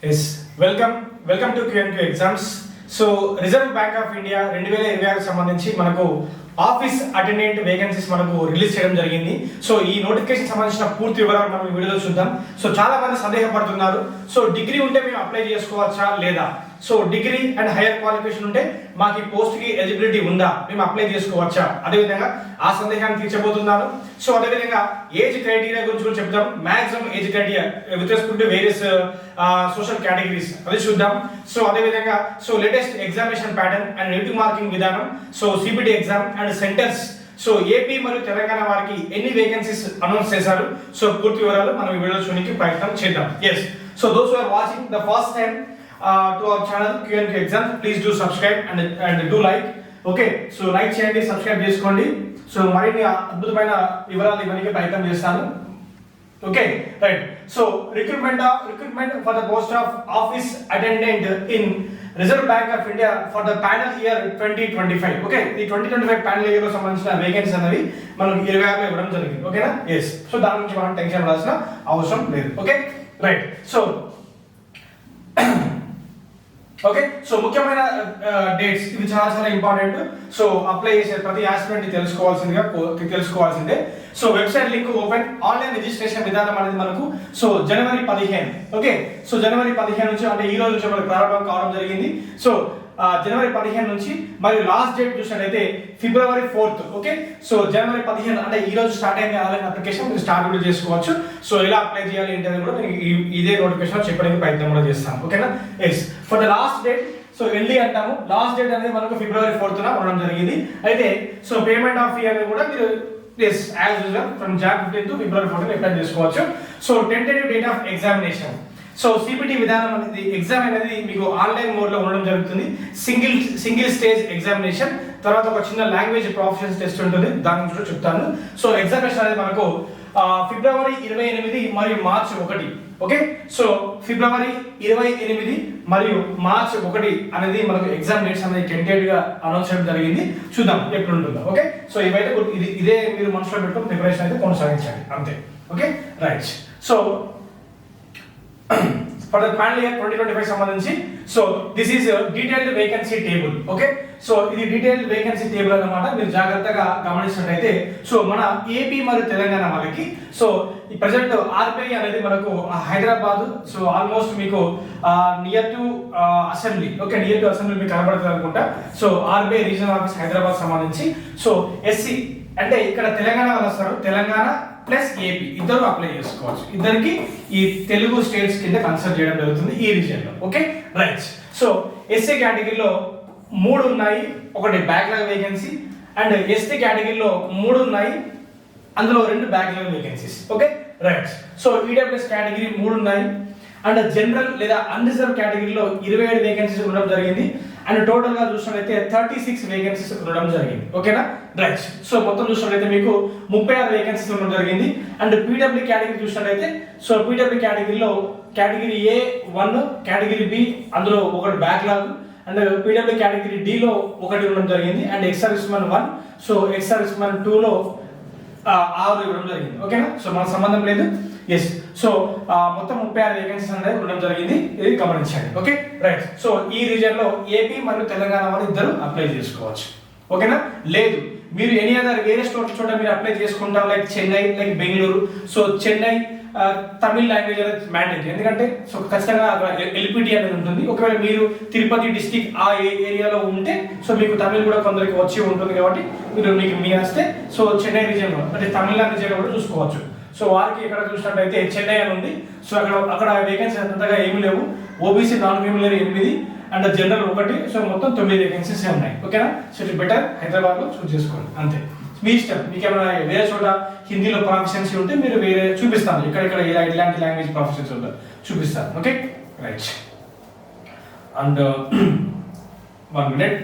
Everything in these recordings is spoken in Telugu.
Yes, welcome to Q&Q exams. So Reserve Bank of India 2026 సంబంధించి మనకు ఆఫీస్ అటెండెంట్ వేకెన్సీస్ మనకు రిలీజ్ చేయడం జరిగింది. సో ఈ నోటిఫికేషన్ సంబంధించిన పూర్తి వివరాలు మనం ఈ వీడియోలో చూద్దాం. సో చాలా మంది సందేహపడుతున్నారు, సో డిగ్రీ ఉంటే మేము అప్లై చేసుకోవచ్చా లేదా, so degree and higher qualification ఉంటే మాకు ఈ పోస్ట్ కి ఎలిజిబిలిటీ ఉందా, మేము అప్లై చేసుకోవచ్చా, అదేవిధంగా ఆ సందేహాన్ని తీర్చబోతున్నాను. సో అదేవిధంగా ఏజ్ క్రైటీరియా గురించి కూడా చెప్తాం. Maximum age criteria with respect to various social categories అది చూద్దాం. సో అదేవిధంగా so latest examination pattern and negative marking విధానం, so CBT exam and centres, so AP మరియు తెలంగాణ వారికి ఎన్ని వేకెన్సీస్ అనౌన్స్ చేశారు, సో పూర్తి వివరాలు మనం ఈ వీడియో చూడడానికి ప్రయత్నం చేద్దాం. Yes, so those who are watching the first time to our channel Q&Q exams, please do subscribe and do like. Okay, so like చేయండి, సబ్స్క్రైబ్ చేసుకోండి. సో మరిన్ని అద్భుతమైన వివరాలు ఇవ్వడానికి ప్రయత్నం చేస్తాను. Okay, right. So recruitment for the post of office attendant in reserve bank of India for the panel year 2025. Okay, ఈ 2025 ప్యానల్ ఇయర్ లో సంబంధించిన వేకెన్సీ అనేవి మనం 26 ఇవ్వడం జరిగింది. ఓకేనా? ఎస్, సో దాని గురించి మనం టెన్షన్ పడాల్సిన అవసరం లేదు. Okay, right. ఓకే, సో ముఖ్యమైన డేట్స్ ఇవి చాలా ఇంపార్టెంట్. సో అప్లై చేసే ప్రతి ఆస్పిరెంట్ తెలుసుకోవాల్సిందే. So website link open, online registration విధానం అనేది మనకు సో జనవరి 15. ఓకే, సో జనవరి 15 నుంచి అంటే ఈ రోజు నుంచి మనకు ప్రారంభం కావడం జరిగింది. సో జనవరి 15 నుంచి మరియు లాస్ట్ డేట్ చూసినట్లయితే ఫిబ్రవరి 4. ఓకే, సో జనవరి 15 అంటే ఈ రోజు స్టార్ట్ అయింది ఆన్లైన్ అప్లికేషన్, మీరు స్టార్ట్ కూడా చేసుకోవచ్చు. సో ఎలా అప్లై చేయాలి ఏంటనేది కూడా నేను ఇదే నోటిఫికేషన్ చెప్పడానికి ప్రయత్నం కూడా చేస్తాను. ఓకేనా? Yes, for the last date, so LD అంటాము. లాస్ట్ డేట్ అనేది మనకు ఫిబ్రవరి 4న ఉండడం జరిగింది. అయితే సో పేమెంట్ ఆఫ్ ఫీ అనేది కూడా మీరు yes as usual from Jan 15 to February 14 apply చేసుకోవచ్చు. So tentative date of examination, so CPT విధానం అనేది ఎగ్జామ్ అనేది మీకు ఆన్లైన్ మోడ్ లో ఉండడం జరుగుతుంది. సింగిల్ స్టేజ్ ఎగ్జామినేషన్, తర్వాత ఒక చిన్న లాంగ్వేజ్ ప్రొఫిషియన్సీ టెస్ట్ ఉంటుంది, దాని గురించి కూడా చెప్తాను. సో ఎగ్జామినేషన్ అనేది మనకు ఫిబ్రవరి 28 మరియు మార్చి 1. ఓకే, సో ఫిబ్రవరి 28 మరియు మార్చి 1 అనేది మనకు ఎగ్జామ్ డేట్స్ అనేది టెంటేటివ్ గా అనౌన్స్ చేయడం జరిగింది. చూద్దాం ఎప్పుడు ఉంటుందో. ఓకే, సో ఇవైతే ఇదే మీరు మనసులో పెట్టుకుని ప్రిపరేషన్ అయితే కొనసాగించండి అంతే. Okay, right. So for the panel year 2025 సంబంధించి so this is detailed vacancy table. Okay, so ఇది డీటెయిల్డ్ వేకెన్సీ టేబుల్ అన్నమాట. మీరు జాగ్రత్తగా గమనించినట్లయితే సో మన ఏపీ మరియు తెలంగాణ వాళ్ళకి సో ఈ ప్రెసెంట్ ఆర్బీఐ అనేది మనకు హైదరాబాద్, సో ఆల్మోస్ట్ మీకు near to assembly. Okay, near to assembly మీకు కనబడుతుంది అనుకుంటా. So RBI regional office Hyderabad సంబంధించి సో ఎస్సీ అంటే ఇక్కడ తెలంగాణ వాళ్ళు వస్తారు, తెలంగాణ ప్లస్ ఏపీ ఇద్దరు అప్లై చేసుకోవచ్చు. ఇద్దరికి ఈ తెలుగు స్టేట్స్ కింద కన్సిడర్ చేయడం జరుగుతుంది ఈ రీజియన్ లో. Okay, right. సో ఎస్సీ కేటగిరీలో 3 ఉన్నాయి, ఒకటి బ్యాక్లాగ్ వేకెన్సీ, అండ్ ఎస్టీ కేటగిరీలో 3 ఉన్నాయి, అందులో 2 backlog vacancies. Okay, right. So EWS category 3 ఉన్నాయి, అండ్ జనరల్ లేదా అన్రిజర్వ్ కేటగిరీలో 27 వేకెన్సీస్ ఉండడం జరిగింది, అండ్ టోటల్ గా చూసినట్లయితే 36 వేకెన్సీస్ ఉండడం జరిగింది. ఓకేనా? రైట్. సో మొత్తం చూసినట్లయితే మీకు 36 వేకెన్సీస్ ఉండడం జరిగింది. అండ్ పీడబ్ల్యూ కేటగిరీ చూసినట్లయితే సో పీడబ్ల్యూ కేటగిరీలో కేటగిరీ A1, కేటగిరీ B అందులో ఒకటి backlog, and PW category D లో ఒకటి ఉండడం జరిగింది, and ex servicemen 1, so ex servicemen 2 లో 6 ఇవ్వడం జరిగింది. ఓకేనా? సో మనకు సంబంధం లేదు. ఎస్, సో మొత్తం 36 వేకెన్సీస్ అనేది ఉండడం జరిగింది, ఇది గమనించండి. Okay, right. సో ఈ రీజియన్ లో ఏపీ మరియు తెలంగాణ వాళ్ళు ఇద్దరు అప్లై చేసుకోవచ్చు. ఓకేనా? లేదు మీరు ఎనీ అదర్ వేరే చోట మీరు అప్లై చేసుకుంటాం, like Chennai, like Bengaluru. So Chennai Tamil language అనేది మ్యాండేటరీ, ఎందుకంటే సో ఖచ్చితంగా ఎల్పిటి అనేది ఉంటుంది. ఒకవేళ మీరు తిరుపతి డిస్టిక్ ఆ ఏరియాలో ఉంటే సో మీకు తమిళ్ కూడా కొందరికి వచ్చి ఉంటుంది, కాబట్టి మీకు వస్తే సో చెన్నై రీజియన్ అంటే తమిళనాడు రీజియన్ కూడా చూసుకోవచ్చు. సో వారికి ఇక్కడ చూసినట్టయితే చెన్నై అని ఉంది. సో అక్కడ వేకెన్సీ అంతగా ఏమీ లేవు. OBC non criminal 8 and general 1, so మొత్తం 9 వేకెన్సీస్ ఉన్నాయి. ఓకేనా? సో ఇట్ బెటర్ హైదరాబాద్ లో చూస్ చేసుకోండి అంతే, మీ ఇష్టం. మీకు ఏమైనా వేరే చోట హిందీలో ప్రొఫిషియన్సీ ఉంటే మీరు వేరే చూపిస్తాను, ఇక్కడ ఇలాంటి లాంగ్వేజ్ ప్రొఫిషియన్సీ ఉందో చూపిస్తాను. Okay, right. And 1 minute.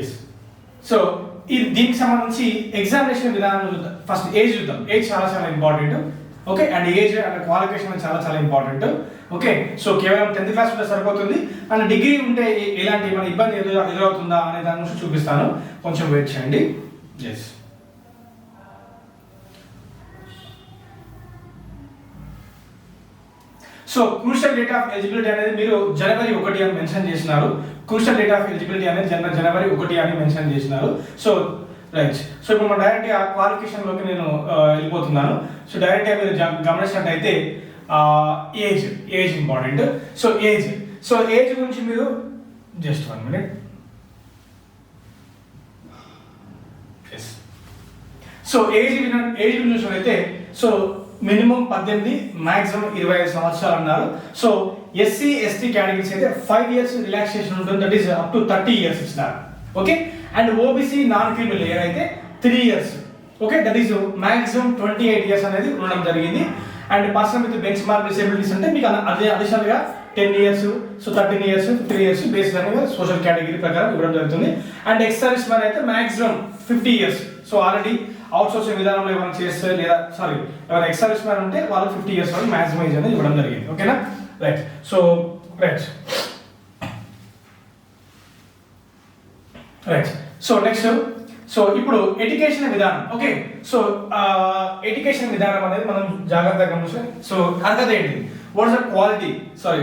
Yes, so దీనికి సంబంధించి ఎగ్జామినేషన్ విధానం చూద్దాం. ఫస్ట్ ఏజ్ చూద్దాం. ఏజ్ చాలా important. Okay, and age and qualification చాలా ఇంపార్టెంట్. ఓకే, సో కేవలం 10th క్లాస్ ఉంటే సరిపోతుంది, అండ్ డిగ్రీ ఉంటే ఎలాంటి మన ఇబ్బంది ఎదురవుతుందా అనే దాని గురించి చూపిస్తాను, కొంచెం వెయిట్ చేయండి. Yes, so crucial date of eligibility అనేది మీరు జనవరి 1 అని మెన్షన్ చేసినారు. క్రూషియల్ డేట్ ఆఫ్ ఎలిజిబిలిటీ అనేది జనవరి 1 అని మెన్షన్ చేసినారు. So right. సో ఇప్పుడు మనం డైరెక్ట్ గా క్వాలిఫికేషన్ లోకి నేను వెళ్ళిపోతున్నాను. సో డైరెక్ట్ గా మీరు గమనించినట్టయితే ఏజ్ ఇంపార్టెంట్. సో ఏజ్ గురించి మీరు జస్ట్ 1 minute. సో ఏజ్ చూసినట్లయితే సో మినిమం 18, మాక్సిమం 25 సంవత్సరాలు అన్నారు. సో ఎస్సీ ఎస్టీ కేటగిరీస్ అయితే 5 years రిలాక్సేషన్ ఉంటుంది, that is up to 30 years ఇస్తున్నారు. Okay. And OBC non criminal layer అయితే 3 years. Okay, that is maximum 28 years అనేది ఉండడం జరిగింది. And person with bench mark disabilities అంటే మీకు అదే అడిషనల్ గా 10 years, so 13 years, 3 years based అనేది సోషల్ కేటగిరీ ప్రకారం ఇవ్వడం జరుగుతుంది. అండ్ ఎక్స్ సర్వీస్ మ్యాన్ అయితే maximum 50 years. So already out sourcing విధానంలో ఏమైనా చేస్తే లేదా ఎవరైనా ఎక్స్ సర్వీస్ మ్యాన్ ఉంటే వాళ్ళు 50 years వరకు మాక్సిమం ఏజ్ అనేది ఇవ్వడం జరిగింది. ఓకేనా, రైట్. సో నెక్స్ట్ సో ఇప్పుడు ఎడ్యుకేషన్ విధానం. ఓకే, సో ఎడ్యుకేషన్ విధానం అనేది మనం జాగ్రత్తగా గమనించాలి. సో అర్హత ఏంటిది, వాట్ ఇస్ ద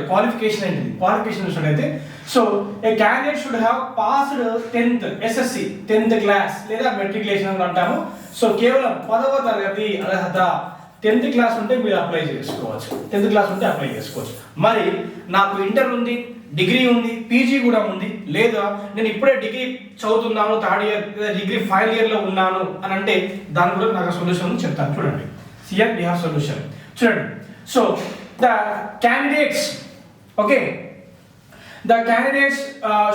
క్వాలిఫికేషన్ ఏంటిది? క్వాలిఫికేషన్ చూసినట్లయితే so A candidate should have passed 10th SSC 10th class లేదా మెట్రికులేషన్ అంటాము. సో కేవలం 10వ తరగతి అర్హత 10th క్లాస్ ఉంటే మీరు అప్లై చేసుకోవచ్చు. 10th క్లాస్ ఉంటే అప్లై చేసుకోవచ్చు. మరి నాకు ఇంటర్ ఉంది, డిగ్రీ ఉంది, పీజీ కూడా ఉంది, లేదా నేను ఇప్పుడే డిగ్రీ చదువుతున్నాను, 3rd year లేదా డిగ్రీ 5th year లో ఉన్నాను అని అంటే దాని కూడా నాకు సొల్యూషన్ చెప్తాను. చూడండి, హియర్ వి హావ్ సొల్యూషన్. చూడండి, so the candidates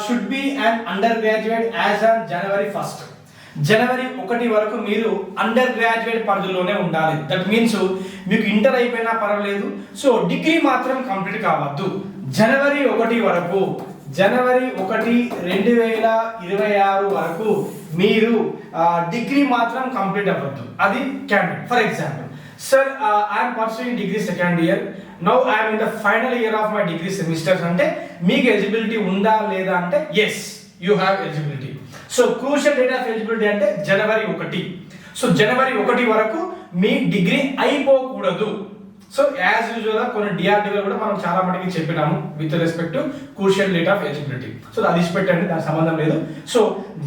should be an under graduate as on January 1st. జనవరి 1 వరకు మీరు అండర్ గ్రాడ్యుయేట్ పరిధిలోనే ఉండాలి. దట్ మీన్స్ మీకు ఇంటర్ అయిపోయినా పర్వాలేదు, సో డిగ్రీ మాత్రం కంప్లీట్ కావద్దు. జనవరి 1 వరకు, జనవరి 1, 2026 వరకు మీరు డిగ్రీ మాత్రం కంప్లీట్ అవ్వద్దు. అది candidate. For example, sir I'm pursuing degree 2nd year, now I'm in the final year of my degree semesters అంటే మీకు ఎలిజిబిలిటీ ఉందా లేదా అంటే yes, you have eligibility. So crucial date of eligibility అంటే జనవరి 1. సో జనవరి 1 వరకు మీ డిగ్రీ అయిపోకూడదు. సో యాజ్ యూజువల్ కొన్ని డిఆర్డిఓ కూడా మనం చాలా మటుకి చెప్పినాము with respect to crucial date of eligibility. So అది పెట్టండి, దానికి సంబంధం లేదు. సో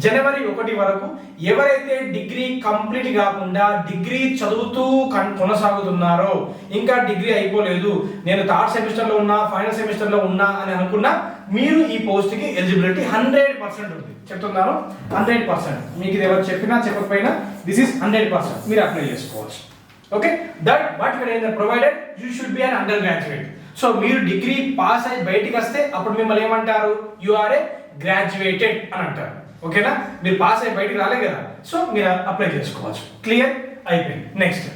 జనవరి 1 వరకు ఎవరైతే డిగ్రీ కంప్లీట్ కాకుండా డిగ్రీ చదువుతూ కొనసాగుతున్నారో, ఇంకా డిగ్రీ అయిపోలేదు, నేను 3rd సెమిస్టర్లో ఉన్నా, ఫైనల్ సెమిస్టర్లో ఉన్నా అని అనుకున్నా, మీరు ఈ పోస్ట్కి ఎలిజిబిలిటీ 100% ఉంది. చెప్తున్నాను, 100%. మీకు ఇది ఎవరు చెప్పినా చెప్పకపోయినా దిస్ ఈస్ 100%. మీరు అప్లై చేసుకోవచ్చు. Okay, that but provided you should be an under graduate. So మీరు డిగ్రీ పాస్ అయ్యి బయటికి వస్తే అప్పుడు మిమ్మల్ని ఏమంటారు, యు ఆర్ ఏ గ్రాడ్యుయేటెడ్ అని అంటారు. ఓకేనా, మీరు పాస్ అయ్యి బయటికి రాలే కదా, సో మీరు అప్లై చేసుకోవచ్చు. క్లియర్ అయిపోయింది. Next,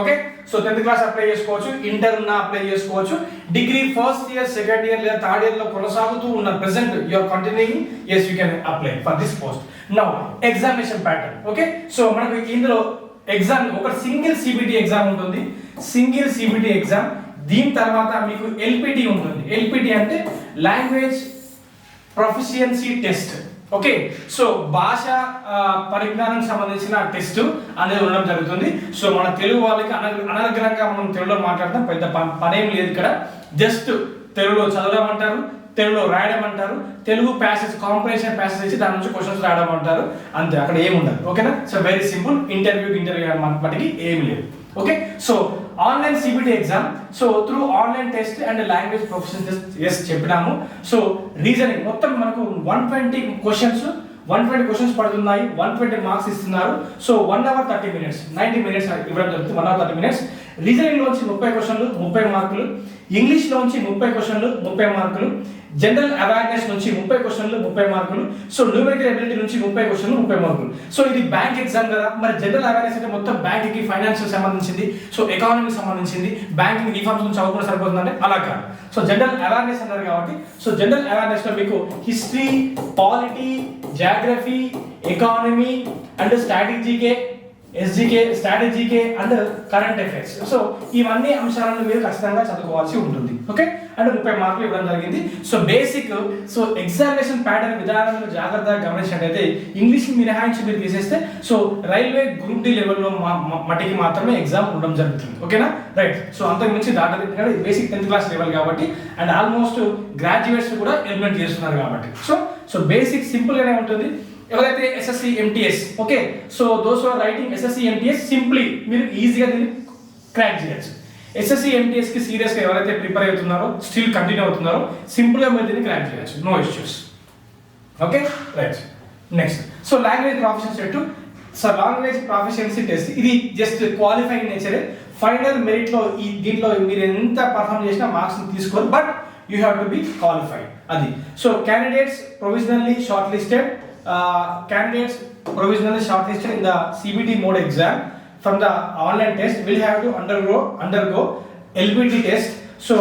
okay, so 10th class apply చేసుకోవచ్చు, ఇంటర్ ఉన్న అప్లై చేసుకోవచ్చు, degree 1st year, 2nd year లేదా 3rd year లో కొనసాగుతూ ఉన్న present you are continuing, yes you can apply for this post. Now examination pattern. Okay, so మనకు ఇందులో ఎగ్జామ్ ఒక సింగిల్ సిబిటి ఎగ్జామ్ ఉంటుంది. సింగిల్ సిబిటి ఎగ్జామ్, దీని తర్వాత మీకు ఎల్పిటి ఉంటుంది. ఎల్పిటి అంటే language proficiency test. Okay, so భాష పరిజ్ఞానం సంబంధించిన టెస్ట్ అనేది ఉండడం జరుగుతుంది. సో మన తెలుగు వాళ్ళకి అనర్గళంగా మనం తెలుగులో మాట్లాడతాం, పెద్ద పనేం లేదు ఇక్కడ. జస్ట్ తెలుగులో చదవడం అంటారు, తెలుగులో రాయడం అంటారు, తెలుగు ప్యాసేజ్ కాంప్రహెన్షన్ ప్యాసేజ్ ఇచ్చి దాని నుంచి క్వశ్చన్స్ రాయడం అంటారు, అంతే, అక్కడ ఏమి ఉండదు. ఓకేనా, సో వెరీ సింపుల్. ఇంటర్వ్యూ మటుకి ఏమి లేదు. Okay, so online CBT exam, so through online test and language profession test, yes చెప్పినాము. సో రీజనింగ్ మొత్తం మనకు 120 క్వశ్చన్స్ పడుతున్నాయి, 120 మార్క్స్ ఇస్తున్నారు. సో 1 hour 30 minutes, 90 minutes ఇవ్వడం జరుగుతుంది. 1 hour 30 minutes. రీజనింగ్ లోంచి 30 క్వశ్చన్లు 30 మార్కులు, ఇంగ్లీష్ లోంచి 30 క్వశ్చన్లు 30 మార్కులు, జనరల్ అవేర్నెస్ నుంచి 30 క్వశ్చన్లు 30 మార్కులు, సో న్యూమెరికల్ ఎబిలిటీ నుంచి 30 క్వశ్చన్లు 30 మార్కులు. సో ఇది బ్యాంక్ ఎగ్జామ్ కదా, మరి జనరల్ అవేర్నెస్ అంటే మొత్తం బ్యాంక్కి ఫైనాన్షియల్ సంబంధించింది, సో ఎకానమీకి సంబంధించింది, బ్యాంకింగ్ రిఫార్మ్స్ నుంచి చదువుకుంటే సరిపోతుందంటే అలా కాదు. సో జనరల్ అవేర్నెస్ అన్నారు కాబట్టి, సో జనరల్ అవేర్నెస్ లో మీకు history, polity, geography, economy and static GK, SGK, static GK and current affairs. So ఇవన్నీ అంశాలను మీరు ఖచ్చితంగా చదువుకోవాల్సి ఉంటుంది. ఓకే, అండ్ 30 మార్కులు ఇవ్వడం జరిగింది. So basic so examination pattern విధానం జాగ్రత్తగా గమనించినట్టయితే ఇంగ్లీష్ మినహాయించి మీరు తీసేస్తే సో రైల్వే గ్రూప్ డి లెవెల్లో మట్టికి మాత్రమే ఎగ్జామ్ ఉండడం జరుగుతుంది. ఓకేనా, రైట్. సో అంతకు మించి దాటలేదు, బేసిక్ 10th క్లాస్ లెవెల్ కాబట్టి అండ్ ఆల్మోస్ట్ గ్రాడ్యుయేట్స్ కూడా ఎలిమినేట్ చేస్తున్నారు కాబట్టి సో బేసిక్ సింపుల్ గానే ఉంటుంది. ఎవరైతే SSC MTS okay, so those are writing SSC MTS simply మీరు ఈజీగా దీన్ని క్రాక్ చేయొచ్చు. ఎస్ఎస్సి ఎంటీఎస్ కి సీరియస్ గా ఎవరైతే ప్రిపేర్ అవుతున్నారో స్టిల్ కంటిన్యూ అవుతున్నారో సింపుల్ గా మీరు దీన్ని క్రాక్ చేయొచ్చు, no issues. Okay, right. Next so language proficiency test. So language proficiency test ఇది జస్ట్ క్వాలిఫైయింగ్ నేచరే. ఫైనల్ మెరిట్ లో దీంట్లో మీరు ఎంత పర్ఫామ్ చేసినా మార్క్స్ తీసుకోరు, but you have to be qualified అది. So candidates provisionally shortlisted in the CBT mode exam from the online test will have to undergo LPT test. So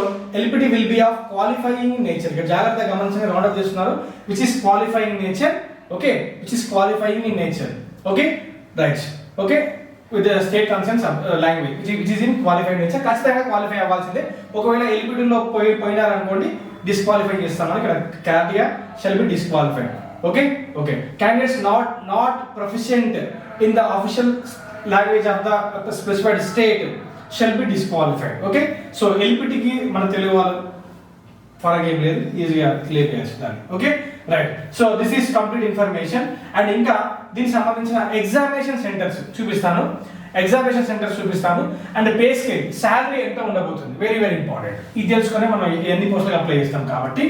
LPT will be of qualifying nature. జాగ్రత్తగా గమనించండి, రౌండ్ అప్ చేస్తున్నారు, which is qualifying nature. Okay, which is qualifying in nature. Okay, right. Okay, with the state consent language which is in qualifying nature. ఖచ్చితంగా క్వాలిఫై అవ్వాల్సిందే. ఒకవేళ LPT లో పోయినారనుకోండి డిస్క్వాలిఫై చేస్తామని ఇక్కడ క్లారిటీగా shall be disqualified. Okay, candidates not proficient in the official language of the specified state shall be disqualified. Okay, so LPT ki mana telugu vallu farag em ledhu, easy-ga clear cheyastanu. Okay, right. So this is complete information and inka దీనికి సంబంధించిన ఎగ్జామినేషన్ సెంటర్స్ చూపిస్తాను అండ్ పే స్కేల్ సాలరీ ఎంత ఉండబోతుంది, వెరీ వెరీ ఇంపార్టెంట్. ఇది తెలుసుకొని మనం ఎన్ని పోస్టులకు అప్లై చేస్తాం కాబట్టి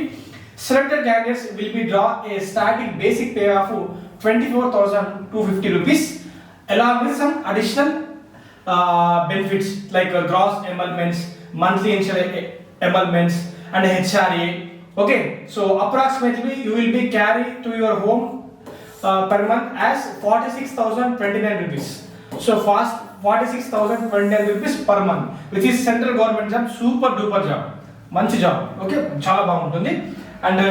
selected candidates will be draw a static basic pay of 24,250 rupees along with some additional benefits like gross emoluments, monthly insurance emoluments and HRA. Okay, so approximately you will be carried to your home per month as 46,029 rupees. So 46,029 rupees per month, which is central government job, super duper job, మంచి జాబ్. ఓకే, చాలా బాగుంటుంది అండ్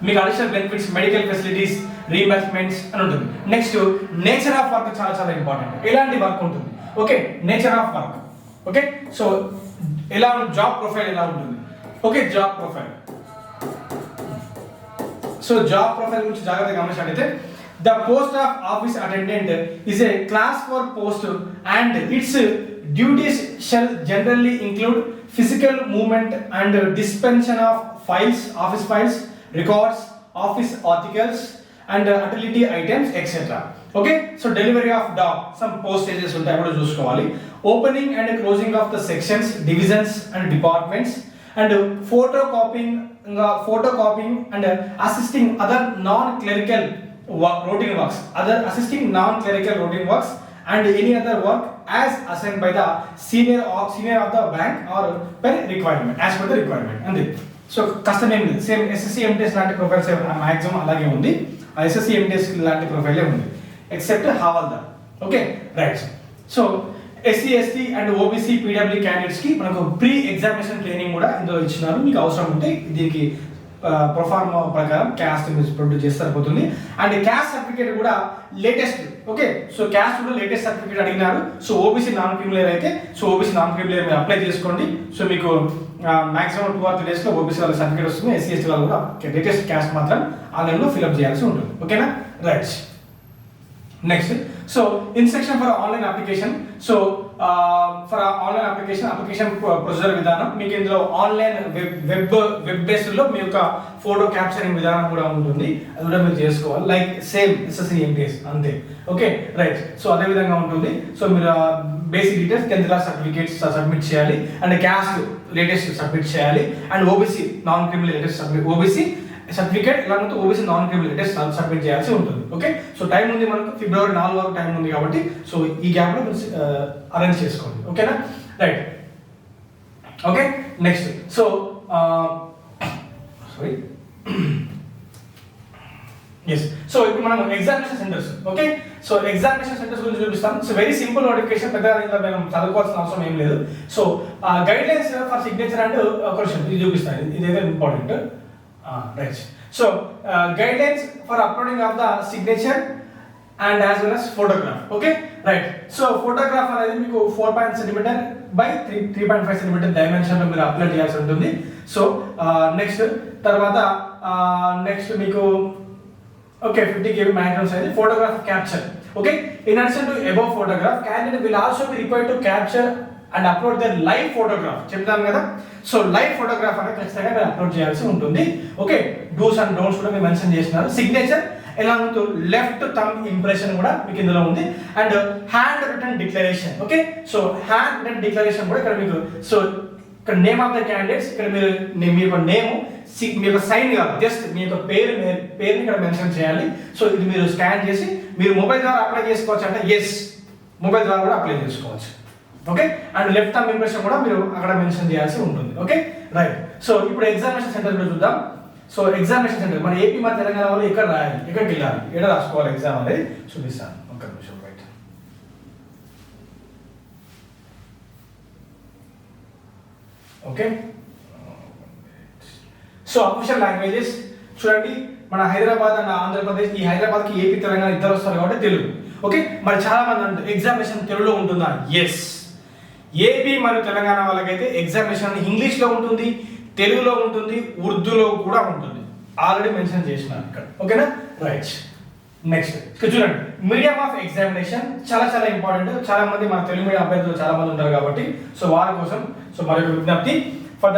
మీకు అడిషనల్ బెనిఫిట్స్, మెడికల్ ఫెసిలిటీస్, రీఇంబర్స్మెంట్స్ అని ఉంటుంది. నెక్స్ట్ నేచర్ ఆఫ్ వర్క్ చాలా ఇంపార్టెంట్. ఎలాంటి వర్క్ ఉంటుంది, okay, nature of work. Okay, so ఎలా జాబ్ ప్రొఫైల్ ఎలా ఉంటుంది, okay, job profile. So job profile గురించి జాగ్రత్తగా గమనించినట్లయితే the post of office attendant is a class 4 post and its duties shall generally include physical movement and dispensation of files, office files, records, office articles and utility items etc. Okay, so delivery of some postages ఉంటాయి కూడా చూసుకోవాలి. Opening and closing of the sections, divisions and departments and photocopying and assisting other non-clerical routine works and any other work as assigned by the senior of the bank or per requirement, as per the requirement. And so custom name same SSC MTS లాంటి ప్రొఫైల్స్ మాక్సిమం అలాగే ఉంది. SSC MTS లాంటి ప్రొఫైలే ఉంది ఎక్సెప్ట్ హవాల్దార్. Okay, right. So SC ST and OBC PW candidates కి మనకు ప్రీ ఎగ్జామినేషన్ ట్రైనింగ్ కూడా ఇందులో ఇచ్చినారు. మీకు అవసరం ఉంటే దీనికి ప్రొఫార్మా ప్రకారం క్యాస్ట్ ప్రొడ్యూస్ చేస్తే సరిపోతుంది. అండ్ క్యాస్ట్ సర్టిఫికేట్ కూడా లేటెస్ట్. ఓకే, సో క్యాస్ట్ కూడా లేటెస్ట్ సర్టిఫికేట్ అడిగినారు. సో ఓబీసీ నాన్ క్రిమినల్ అయితే సో ఓబీసీ నాన్ క్రిమినల్ మీరు అప్లై చేసుకోండి. సో మీకు మాక్సిమం 2 or 3 days లో ఓబీసీ వాళ్ళ సర్టిఫికేట్ వస్తుంది. SC ST వాళ్ళు కూడా లేటెస్ట్ క్యాస్ట్ మాత్రం ఆన్లైన్లో ఫిల్అప్ చేయాల్సి ఉంటుంది. ఓకేనా, right. Next so instruction for online application. So for online application procedure విధానం మీకు ఇందులో ఆన్లైన్ వెబ్ బేస్డ్ లో మీ యొక్క ఫోటో క్యాప్చరింగ్ విధానం కూడా ఉంటుంది. అది కూడా మీరు చేసుకోవాలి లైక్ సేమ్ ఎస్ఎస్సి ఎంటీఎస్ అంతే. Okay, right. సో అదే విధంగా ఉంటుంది. సో మీరు basic details 10th class certificates submit చేయాలి అండ్ క్యాస్ట్ లేటెస్ట్ సబ్మిట్ చేయాలి and OBC non criminal latest OBC certificate ఇలా OBC non criminal latest submit చేయాల్సి ఉంటుంది. ఓకే, సో టైం ఉంది మనకు February 4 వరకు టైం ఉంది కాబట్టి సో ఈ గ్యాప్ లో అరేంజ్ చేసుకోండి. ఓకేనా, right. Okay, next so sorry yes so ఇప్పుడు మనం examination centres. Okay, so examination centres గురించి చూపిస్తాం. సో వెరీ సింపుల్ నోటిఫికేషన్, పెద్దగా మనం చదువుకోవాల్సిన అవసరం ఏం లేదు. So guide lines for signature and question ఇది చూపిస్తాను. ఇదైతే important. Right. So guide lines for uploading of the signature and as well as photograph. Okay right. So photograph అనేది మీకు 4 సెంటీమీటర్ బై 3.5 సెంటీమీటర్ డైమెన్షన్ లో మీరు అప్లోడ్ చేయాల్సి ఉంటుంది. సో నెక్స్ట్ తర్వాత నెక్స్ట్ మీకు okay 50 KB maximum size photograph capture. Okay, in addition to above photograph, candidate will also be required to capture and upload their live photograph. చెప్తాను కదా, సో లైవ్ ఫోటోగ్రాఫ్ అనేది ఖచ్చితంగా మీరు అప్లోడ్ చేయాల్సి ఉంటుంది. ఓకే, డూస్ అండ్ డోంట్స్ కూడా మీరు మెన్షన్ చేస్తున్నారు. Signature along with left thumb impression కూడా మీకు ఇందులో ఉంది. And hand written declaration. Okay, so hand written declaration కూడా ఇక్కడ మీకు సో ఇక్కడ నేమ్ ఆఫ్ ద క్యాండిడేట్స్ ఇక్కడ మీరు మీ యొక్క నేమ్ మీ యొక్క సైన్ కాదు, జస్ట్ మీ యొక్క పేరుని ఇక్కడ మెన్షన్ చేయాలి. సో ఇది మీరు స్కాన్ చేసి మీరు మొబైల్ ద్వారా అప్లై చేసుకోవచ్చు అంటే ఎస్, మొబైల్ ద్వారా కూడా అప్లై చేసుకోవచ్చు. Okay, and left thumb impression కూడా మీరు అక్కడ మెన్షన్ చేయాల్సి ఉంటుంది. Okay right. సో ఇప్పుడు ఎగ్జామినేషన్ సెంటర్ లో చూద్దాం. సో ఎగ్జామినేషన్ సెంటర్ మన ఏపీ మన తెలంగాణ వాళ్ళు ఎక్కడ రాయాలి, ఎక్కడికి వెళ్ళాలి, ఎక్కడ రాసుకోవాలి ఎగ్జామ్ అనేది చూపిస్తాను. ఒక నిమిషం right. Okay, so official languages చూడండి, మన హైదరాబాద్ అండ్ ఆంధ్రప్రదేశ్, ఈ హైదరాబాద్కి ఏపీ తెలంగాణ ఇద్దరు వస్తారు కాబట్టి తెలుగు. ఓకే, మరి చాలా మంది అంటారు ఎగ్జామినేషన్ తెలుగులో ఉంటుందా? ఎస్, ఏపీ మరియు తెలంగాణ వాళ్ళకైతే ఎగ్జామినేషన్ ఇంగ్లీష్లో ఉంటుంది, తెలుగులో ఉంటుంది, ఉర్దూలో కూడా ఉంటుంది. ఆల్రెడీ మెన్షన్ చేసినాను ఇక్కడ. ఓకేనా రైట్. నెక్స్ట్ ఇక్కడ చూడండి, మీడియం ఆఫ్ ఎగ్జామినేషన్ చాలా చాలా ఇంపార్టెంట్. చాలా మంది మన తెలుగు మీడియం అభ్యర్థులు చాలా మంది ఉంటారు కాబట్టి సో వారి కోసం సో మరొక విజ్ఞప్తి for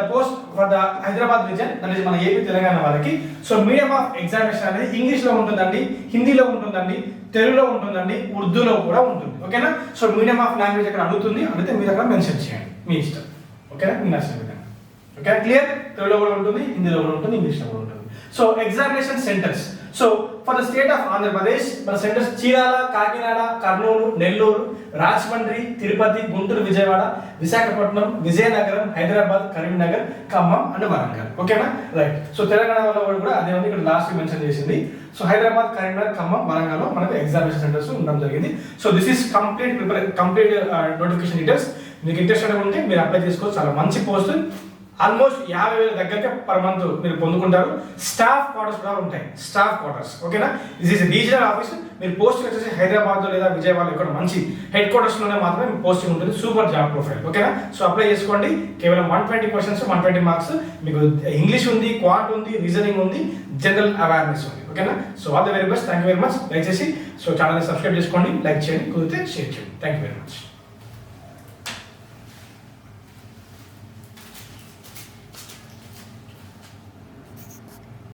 the Hyderabad reason, that is మన ఏపీ తెలంగాణ వాళ్ళకి. సో మీడియం ఆఫ్ ఎగ్జామినేషన్ అనేది ఇంగ్లీష్లో ఉంటుందండి, హిందీలో ఉంటుందండి, తెలుగులో ఉంటుందండి, ఉర్దూలో కూడా ఉంటుంది. ఓకేనా, సో మీడియం ఆఫ్ లాంగ్వేజ్ అక్కడ అడుగుతుంది, అడిగితే మీరు అక్కడ మెన్షన్ చేయండి, మీ ఇష్టం. ఓకేనా, మీ నచ్చిన విధంగా. ఓకే క్లియర్, తెలుగులో కూడా ఉంటుంది, హిందీలో కూడా ఉంటుంది, ఇంగ్లీష్లో కూడా ఉంటుంది. So examination centres, so for the state of Andhra Pradesh మన సెంటర్స్ చీరాల, కాకినాడ, కర్నూలు, నెల్లూరు, రాజమండ్రి, తిరుపతి, గుంటూరు, విజయవాడ, విశాఖపట్నం, విజయనగరం, హైదరాబాద్, కరీంనగర్, ఖమ్మం అండ్ వరంగల్. ఓకేనా రైట్. సో తెలంగాణ వాళ్ళు కూడా అదే ఉంది, ఇక్కడ లాస్ట్ మెన్షన్ చేసింది. సో హైదరాబాద్, కరీంనగర్, ఖమ్మం, వరంగల్ లో మనకు ఎగ్జామినేషన్ సెంటర్స్ ఉండడం జరిగింది. So this is complete notification details. మీకు ఇంట్రెస్ట్ ఉంటే మీరు అప్లై చేసుకోవచ్చు. చాలా మంచి పోస్ట్, ఆల్మోస్ట్ 50,000 దగ్గరగా పర్ మంత్ మీరు పొందుకుంటారు. స్టాఫ్ క్వార్టర్స్ కూడా ఉంటాయి, స్టాఫ్ క్వార్టర్స్. ఓకేనా, దిస్ ఈస్ రీజనల్ ఆఫీస్. మీరు పోస్ట్ వచ్చేసి హైదరాబాద్ లేదా విజయవాడ ఇక్కడ మంచి హెడ్ క్వార్టర్స్ లోనే మాత్రమే మీ పోస్టింగ్ ఉంటుంది. Super job profile. ఓకేనా, సో అప్లై చేసుకోండి. కేవలం 120 క్వశ్చన్స్, 120 మార్క్స్. మీకు ఇంగ్లీష్ ఉంది, క్వాంట్ ఉంది, రీజనింగ్ ఉంది, జనరల్ అవేర్నెస్ ఉంది. ఓకేనా, so all the very best. Thank you very much. దయచేసి సో ఛానల్ని సబ్స్క్రైబ్ చేసుకోండి, లైక్ చేయండి, కుదిరితే షేర్ చేయండి. Thank you very much.